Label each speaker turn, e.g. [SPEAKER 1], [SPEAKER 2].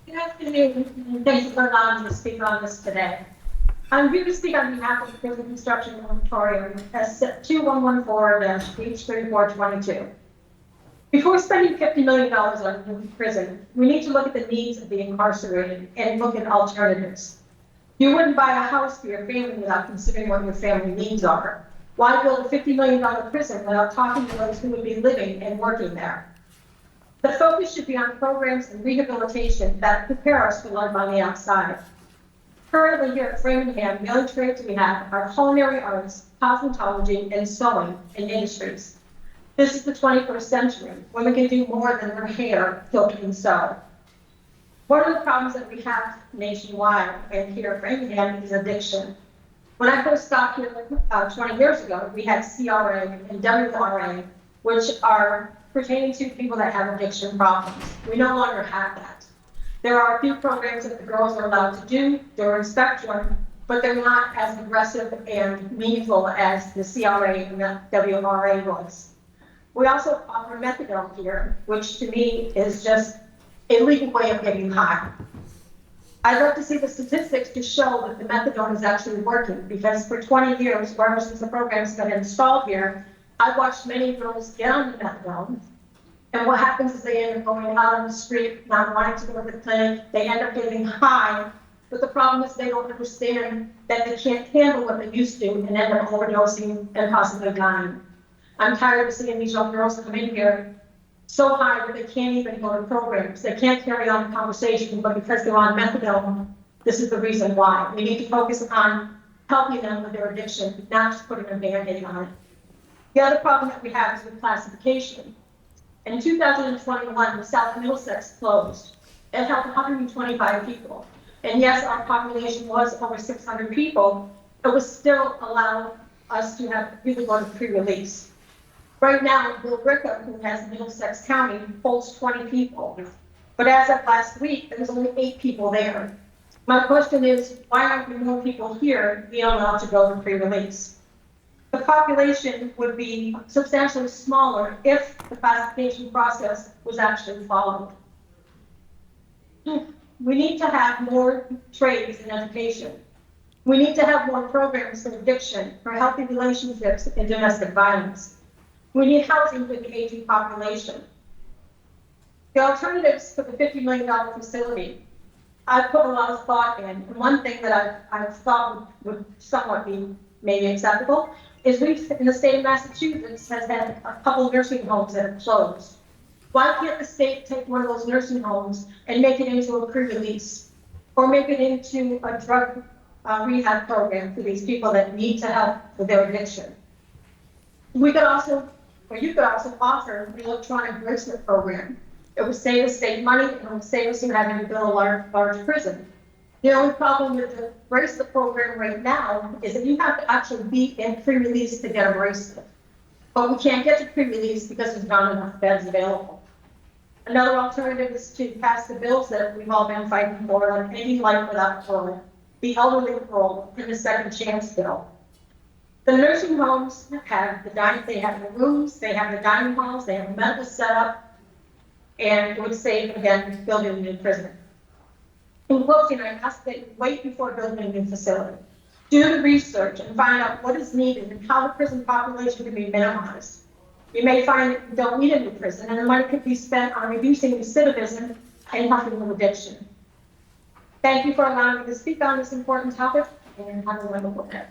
[SPEAKER 1] Good afternoon, and thank you for allowing me to speak on this today. I'm here to speak on behalf of the Prison Construction Moratorium, S.2114 and H.3422. Before spending $50 million on prison, we need to look at the needs of the incarcerated and look at alternatives. You wouldn't buy a house for your family without considering what your family needs are. Why build a $50 million prison without talking to those who would be living and working there? The focus should be on programs and rehabilitation that prepare us for life on the outside. Currently here at Framingham, the only trades we have are culinary arts, cosmetology, and sewing and industries. This is the 21st century. Women can do more than their hair, quilt, and sew. One of the problems that we have nationwide and here at Framingham is addiction. When I first got here 20 years ago, we had CRA and WRA, which are pertaining to people that have addiction problems. We no longer have that. There are a few programs that the girls are allowed to do during Spectrum, but they're not as aggressive and meaningful as the CRA and the WRA was. We also offer methadone here, which to me is just a legal way of getting high. I'd love to see the statistics to show that the methadone is actually working, because for 20 years, ever since the program's been installed here, I've watched many girls get on the methadone, and what happens is they end up going out on the street, not wanting to go to the clinic. They end up getting high, but the problem is they don't understand that they can't handle what they used to and end up overdosing and possibly dying. I'm tired of seeing these young girls come in here so high that they can't even go to programs. They can't carry on the conversation, but because they're on methadone, this is the reason why. We need to focus on helping them with their addiction, not just putting a Band-Aid on it. The other problem that we have is with classification. In 2021, the South Middlesex closed. It held 125 people. And yes, our population was over 600 people. It was still allowed us to have people go to pre-release. Right now, Bill Ricca, who has Middlesex County, holds 20 people. But as of last week, there was only 8 people there. My question is, why aren't there more people here being allowed to go to pre-release? The population would be substantially smaller if the classification process was actually followed. We need to have more trades in education. We need to have more programs for addiction, for healthy relationships, and domestic violence. We need housing for the aging population. The alternatives for the $50 million facility, I've put a lot of thought in. And one thing that I've thought would somewhat be maybe acceptable is in the state of Massachusetts has had a couple of nursing homes that have closed. Why can't the state take one of those nursing homes and make it into a pre-release, or make it into a drug rehab program for these people that need to help with their addiction? We could also, or you could also offer the electronic bracelet program. It would save the state money, and it would save us from having to build a large prison. The only problem with the bracelet program right now is that you have to actually be in pre-release to get a bracelet. But we can't get to pre-release because there's not enough beds available. Another alternative is to pass the bills that we've all been fighting for, like Any Life Without Parole, the elderly parole, and the second chance bill. The nursing homes have they have the rooms, they have the dining halls, they have a medical setup, and it would save, again, building a new prison. In closing, I ask that you wait before building a new facility. Do the research and find out what is needed and how the prison population can be minimized. You may find that you don't need a new prison, and the money could be spent on reducing recidivism and helping with addiction. Thank you for allowing me to speak on this important topic, and have a wonderful day.